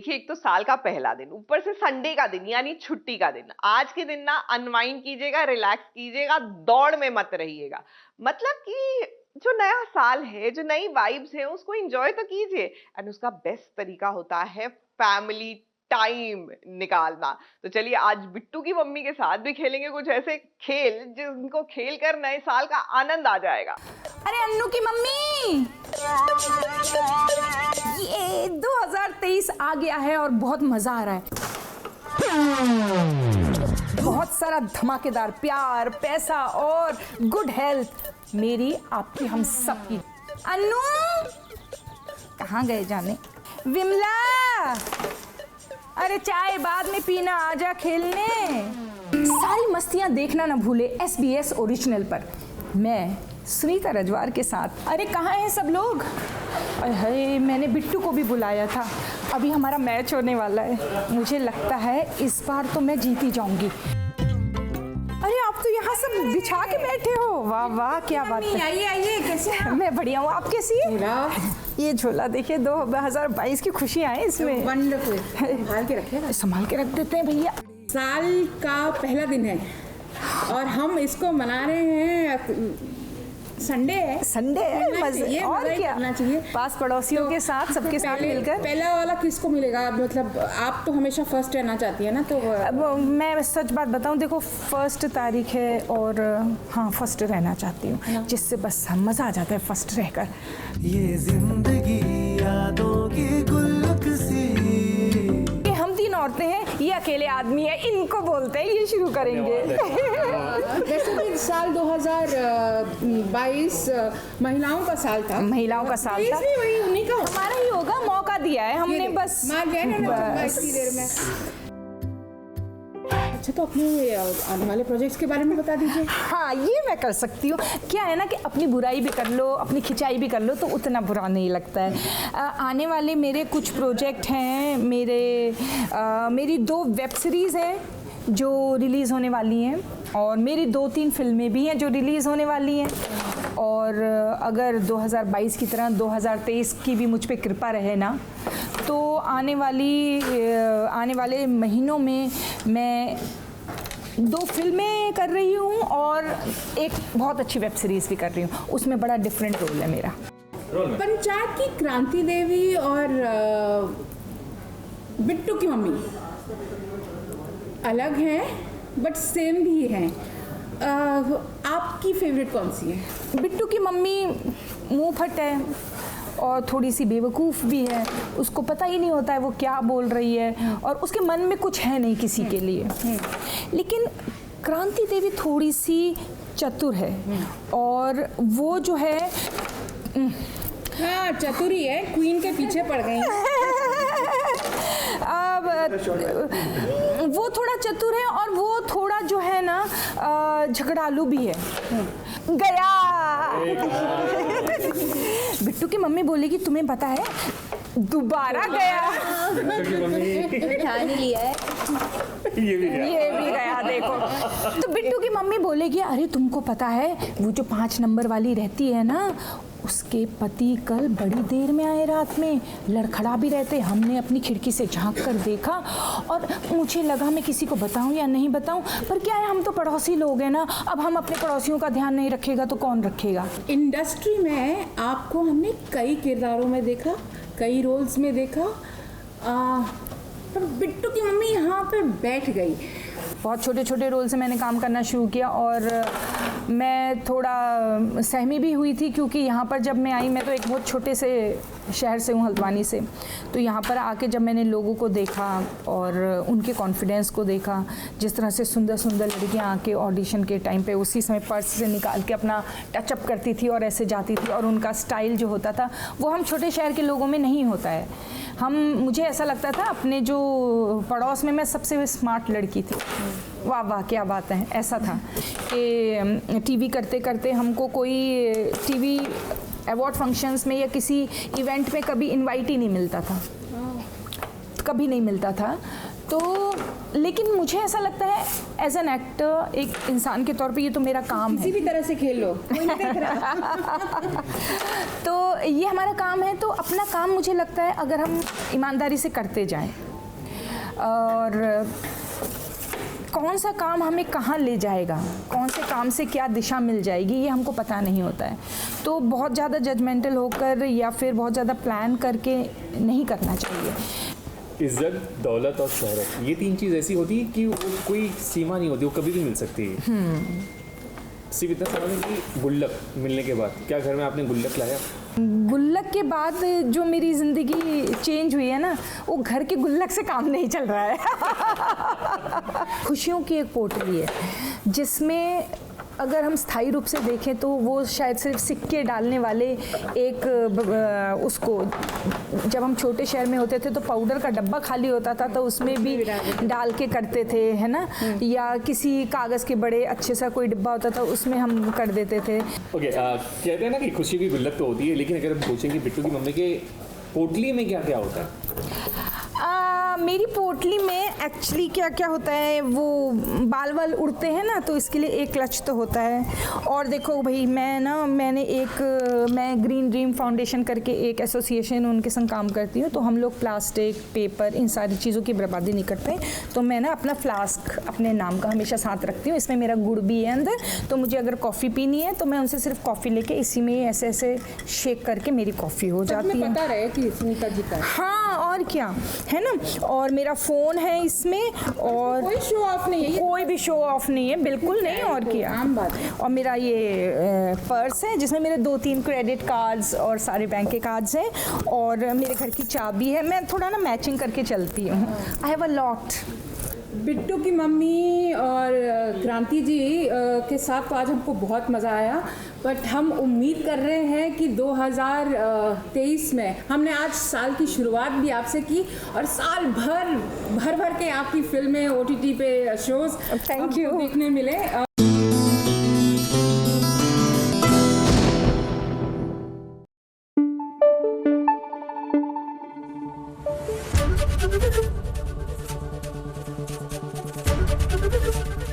देखिए, एक तो साल का पहला दिन, ऊपर से संडे का दिन यानी छुट्टी का दिन। आज के दिन ना अनवाइंड कीजिएगा, रिलैक्स कीजिएगा, दौड़ में मत रहिएगा। मतलब कि जो नया साल है, जो नई वाइब्स है, उसको एंजॉय तो कीजिए। एंड उसका बेस्ट तरीका होता है फैमिली टाइम निकालना। तो चलिए आज बिट्टू की मम्मी के साथ भी खेलेंगे कुछ ऐसे खेल जिनको खेल कर नए साल का आनंद आ जाएगा। अरे अन्नू की मम्मी, ये 2023 आ गया है और बहुत मजा आ रहा है। बहुत सारा धमाकेदार प्यार, पैसा और गुड हेल्थ, मेरी आपकी हम सब की। अन्नू कहाँ गए जाने? विमला, अरे चाय बाद में पीना, आजा खेलने। सारी मस्तियां देखना ना भूले SBS ओरिजिनल पर। मैं सुनीता रजवार के साथ। अरे कहाँ हैं सब लोग? अरे मैंने बिट्टू को भी बुलाया था। अभी हमारा मैच होने वाला है, मुझे लगता है इस बार तो मैं जीत ही जाऊंगी। अरे आप तो यहाँ सब बिछा के बैठे हो, वाह वाह क्या बात है। आइए आइए, कैसे हैं? मैं बढ़िया हूँ, आप कैसी हैं? ये झोला देखिए, 2022 की खुशियाँ हैं इसमें। वंडरफुल। संभाल के रखिए, संभाल के रख देते हैं भैया। साल का पहला दिन है और हम इसको मना रहे हैं। संडे है, संडे है, मजे और क्या करना चाहिए। पास पड़ोसियों के साथ, सबके साथ मिलकर। पहला वाला किसको मिलेगा? मतलब आप तो हमेशा फर्स्ट रहना चाहती है ना, तो अब मैं सच बात बताऊं, देखो 1 तारीख है और हाँ फर्स्ट रहना चाहती हूँ, जिससे बस मज़ा आ जाता है फर्स्ट रहकर। ये जिंदगी यादों की गुल्लक सी। ये हम 3 औरतें हैं, ये अकेले आदमी है, इनको बोलते हैं, ये शुरू करेंगे। वैसे भी साल 2022 महिलाओं का साल था। महिलाओं का साल था, वही उन्हीं का हमारा ही होगा, मौका दिया है हमने बस। मार गए ना इतनी देर में। अच्छा, तो अपने आने वाले प्रोजेक्ट्स के बारे में बता दीजिए। हाँ, ये मैं कर सकती हूँ। क्या है ना कि अपनी बुराई भी कर लो, अपनी खिंचाई भी कर लो, तो उतना बुरा नहीं लगता है। आने वाले मेरे कुछ प्रोजेक्ट हैं, मेरी 2 वेब सीरीज़ हैं जो रिलीज़ होने वाली हैं, और मेरी 2-3 फिल्में भी हैं जो रिलीज़ होने वाली हैं। और अगर 2022 की तरह 2023 की भी मुझ पे कृपा रहे ना, तो आने वाले महीनों में मैं 2 फिल्में कर रही हूँ और एक बहुत अच्छी वेब सीरीज़ भी कर रही हूँ। उसमें बड़ा डिफरेंट रोल है मेरा। पंचायत की क्रांति देवी और बिट्टू की मम्मी अलग हैं बट सेम भी हैं। आपकी फेवरेट कौन सी है? बिट्टू की मम्मी मुंह फट है और थोड़ी सी बेवकूफ़ भी है, उसको पता ही नहीं होता है वो क्या बोल रही है, और उसके मन में कुछ है नहीं किसी के लिए। लेकिन क्रांति देवी थोड़ी सी चतुर है, और वो जो है हाँ चतुरी है, क्वीन के पीछे पड़ गई। अब वो थोड़ा चतुर है और वो थोड़ा जो है ना झगड़ालू भी है। गया बिट्टू की मम्मी बोलेगी तुम्हें पता है, दोबारा गया। ठान ही लिया है, ये भी गया देखो। तो बिट्टू की मम्मी बोलेगी अरे तुमको पता है वो जो 5 नंबर वाली रहती है ना, उसके पति कल बड़ी देर में आए, रात में लड़खड़ा भी रहते, हमने अपनी खिड़की से झांक कर देखा और मुझे लगा मैं किसी को बताऊं या नहीं बताऊं, पर क्या है हम तो पड़ोसी लोग हैं ना, अब हम अपने पड़ोसियों का ध्यान नहीं रखेगा तो कौन रखेगा। इंडस्ट्री में आपको हमने कई किरदारों में देखा, कई रोल्स में देखा, पर बिट्टू की मम्मी यहाँ पे बैठ गई। बहुत छोटे छोटे रोल से मैंने काम करना शुरू किया और मैं थोड़ा सहमी भी हुई थी, क्योंकि यहाँ पर जब मैं आई, मैं तो एक बहुत छोटे से शहर से हूँ, हल्द्वानी से, तो यहाँ पर आके जब मैंने लोगों को देखा और उनके कॉन्फिडेंस को देखा, जिस तरह से सुंदर सुंदर लड़कियाँ आके ऑडिशन के टाइम पे उसी समय पर्स से निकाल के अपना टचअप करती थी और ऐसे जाती थी, और उनका स्टाइल जो होता था वो हम छोटे शहर के लोगों में नहीं होता है। मुझे ऐसा लगता था अपने जो पड़ोस में मैं सबसे स्मार्ट लड़की थी। वाह वाह क्या बात है। ऐसा था कि टीवी करते करते हमको कोई टीवी अवार्ड फंक्शंस में या किसी इवेंट में कभी इनवाइट ही नहीं मिलता था, कभी नहीं मिलता था। तो लेकिन मुझे ऐसा लगता है एज एन एक्टर, एक इंसान के तौर पे ये तो मेरा काम है। किसी भी तरह से खेल लो, कोई नहीं देख रहा। तो ये हमारा काम है, तो अपना काम मुझे लगता है अगर हम ईमानदारी से करते जाएं, और कौन सा काम हमें कहाँ ले जाएगा, कौन से काम से क्या दिशा मिल जाएगी, ये हमको पता नहीं होता है। तो बहुत ज़्यादा जजमेंटल होकर या फिर बहुत ज़्यादा प्लान करके नहीं करना चाहिए। इज्जत, दौलत और शोहरत, ये तीन चीज़ ऐसी होती है कि वो कोई सीमा नहीं होती, वो कभी भी मिल सकती है। सिर्फ इतना सवाल है कि गुल्लक मिलने के बाद क्या घर में आपने गुल्लक लाया? गुल्लक के बाद जो मेरी ज़िंदगी चेंज हुई है ना, वो घर के गुल्लक से काम नहीं चल रहा है। खुशियों की एक पोटली है जिसमें अगर हम स्थायी रूप से देखें तो वो शायद सिर्फ सिक्के डालने वाले एक उसको, जब हम छोटे शहर में होते थे तो पाउडर का डब्बा खाली होता था तो उसमें भी डाल के करते थे, है ना, या किसी कागज़ के बड़े अच्छे सा कोई डिब्बा होता था उसमें हम कर देते थे। ओके, कहते हैं ना कि खुशी की गुल्लक तो होती है, लेकिन अगर हम पूछें कि बिट्टू की मम्मी के पोटली में क्या क्या होता है? मेरी पोटली में एक्चुअली क्या क्या होता है, वो बाल वाल उड़ते हैं ना, तो इसके लिए एक क्लच तो होता है। और देखो भाई, मैं ग्रीन ड्रीम फाउंडेशन करके एक एसोसिएशन उनके संग काम करती हूँ, तो हम लोग प्लास्टिक, पेपर, इन सारी चीज़ों की बर्बादी नहीं करते। तो मैं ना अपना फ्लास्क अपने नाम का हमेशा साथ रखती हूँ, इसमें मेरा गुड़ भी है अंदर, तो मुझे अगर कॉफ़ी पीनी है तो मैं उनसे सिर्फ कॉफ़ी लेके इसी में ऐसे ऐसे शेक करके मेरी कॉफ़ी हो जाती है। पता रहे कि सुनीता जी का, हाँ, और क्या है ना। और मेरा फ़ोन है इसमें, और कोई शो ऑफ नहीं है, कोई भी शो ऑफ नहीं है, बिल्कुल नहीं। और क्या, आम बात है। और मेरा ये पर्स है जिसमें मेरे 2-3 क्रेडिट कार्ड्स और सारे बैंक के कार्ड्स हैं, और मेरे घर की चाबी है। मैं थोड़ा ना मैचिंग करके चलती हूँ। I have a lot. Bittu की मम्मी और क्रांति जी के साथ तो आज हमको बहुत मज़ा आया, बट हम उम्मीद कर रहे हैं कि 2023 में हमने आज साल की शुरुआत भी आपसे की, और साल भर के आपकी फिल्में OTT पे शोज Thank you. देखने मिले।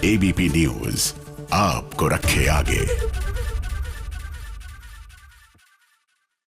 ABP न्यूज आपको रखे आगे।